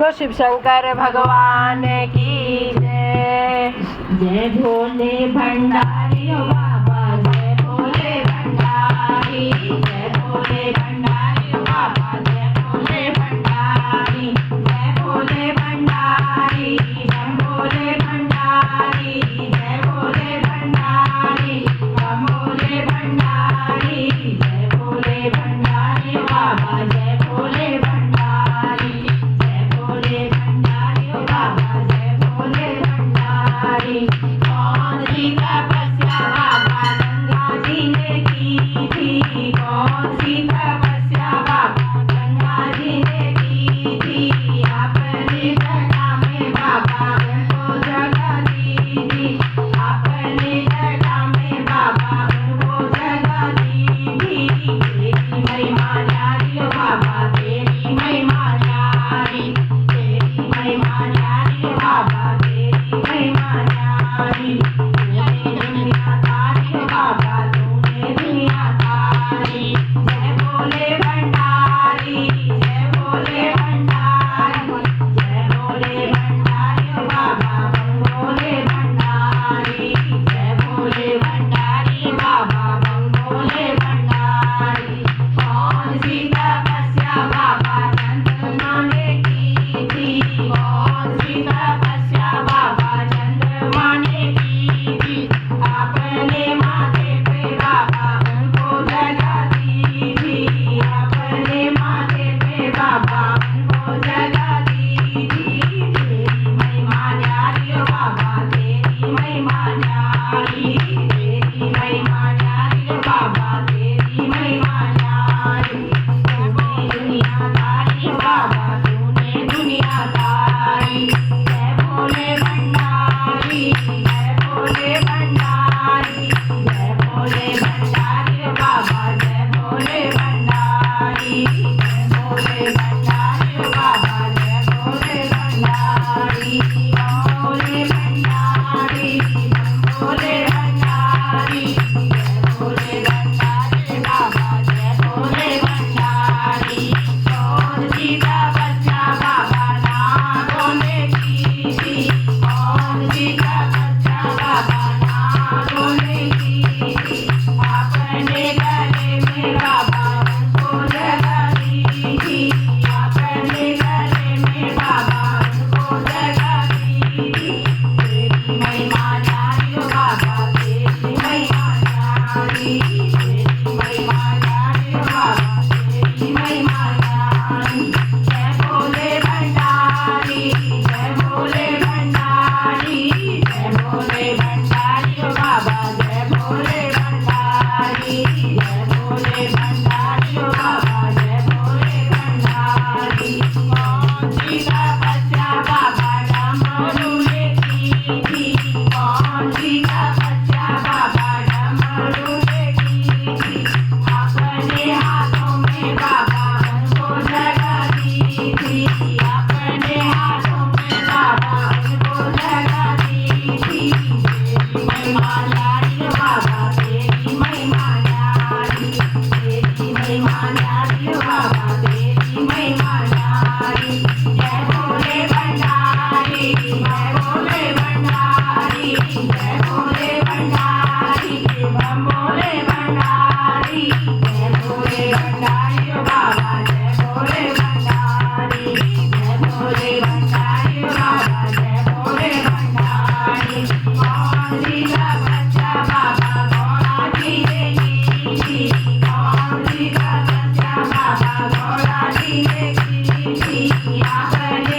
तो शिव शंकर भगवान की जय। जय भोले भंडारी ओ बाबा, जय भोले भंडारी, जय भोले भंडारी ओ बाबा, जय भोले भंडारी, जय भोले भंडारी, हम भोले भंडारी, जय भोले भंडारी, हम भोले भंडारी, जय भोले भंडारी ओ बाबा, जय भोले भंडारी, जय भोले भंडारी ओ बाबा, जय भोले भंडारी। कौन सी तपस्या बाबा गंगा जी ने की थी, कौन सी तपस्या बाबा गंगा जी ने की थी, अपनी जटा में बाबा उनको जगह दी थी, अपनी जटा में बाबा उनको जगह दी थी। तेरी महिमा न्यारी ओ बाबा, तेरी महिमा न्यारी, तेरी महिमा न्यारी ओ बाबा, तेरी महिमा न्यारी। तूने दुनिया तारी ओ बाबा, तूने दुनिया तारी। जय भोले भंडारी, जय भोले भंडारी, जय भोले भंडारी ओ बाबा, बम भोले भंडारी, जय भोले भंडारी बाबा, बम भोले भंडारी। कौन सी तपस्या बाबा चंद्रमा ने की थी, कौन सी तपस्या बाबा चंद्रमा ने की थी, अपने माथे पे बाबा उनको जगह दी थी, अपने माथे पे बाबा उनको जगह दी थी। तेरी महिमा न्यारी ओ बाबा, तेरी महिमा न्यारी, तेरी महिमा न्यारी ओ बाबा, तेरी महिमा न्यारी। तूने दुनिया तारी ओ बाबा, तूने दुनिया तारी। जय भोले भंडारी, जय भोले भंडारी, जय भोले भंडारी ओ बाबा, जय भोले भंडारी, जय भोले भंडारी ओ बाबा, जय भोले भंडारी। भोले भंडारी, भोले भंडारी, जय भोले भंडारी बाबा, जय भोले भंडारी। कौन सी तपस्या बाबा नागों ने की थी, कौन सी तपस्या बाबा नागों ने की थी, अपने गले में बाबा उनको जगह दी थी, अपने गले में बाबा उनको जगह दी थी। तेरी महिमा न्यारी ओ बाबा, तेरी महिमा न्यारी, तेरी महिमा न्यारी ओ बाबा, तेरी महिमा न्यारी। जय भोले भंडारी, जय भोले भंडारी, जय भोले भंडारी ओ बाबा, जय भोले भंडारी, जय भोले भंडारी ओ बाबा, जय भोले भंडारी। कौन सी तपस्या बाबा डमरू ने की थी, कौन सी तपस्या बाबा डमरू ने की थी, अपने हाथों में बाबा उनको जगह दी थी, अपने हाथों में बाबा उनको जगह दी थी। तेरी महिमा न्यारी ओ बाबा, तेरी महिमा न्यारी, तेरी महिमा न्यारी ओ बाबा, तेरी महिमा न्यारी। जय भोले भंडारी, जय भोले भंडारी, जय भोले भंडारी, बम भोले भंडारी, जय भोले भंडारी ओ बाबा, जय भोले भंडारी, जय भोले भंडारी ओ बाबा, जय भोले भंडारी। कौन सी तपस्या बाबा गौरा जी ने की थी, कौन सी तपस्या बाबा गौरा जी ने की थी, अपने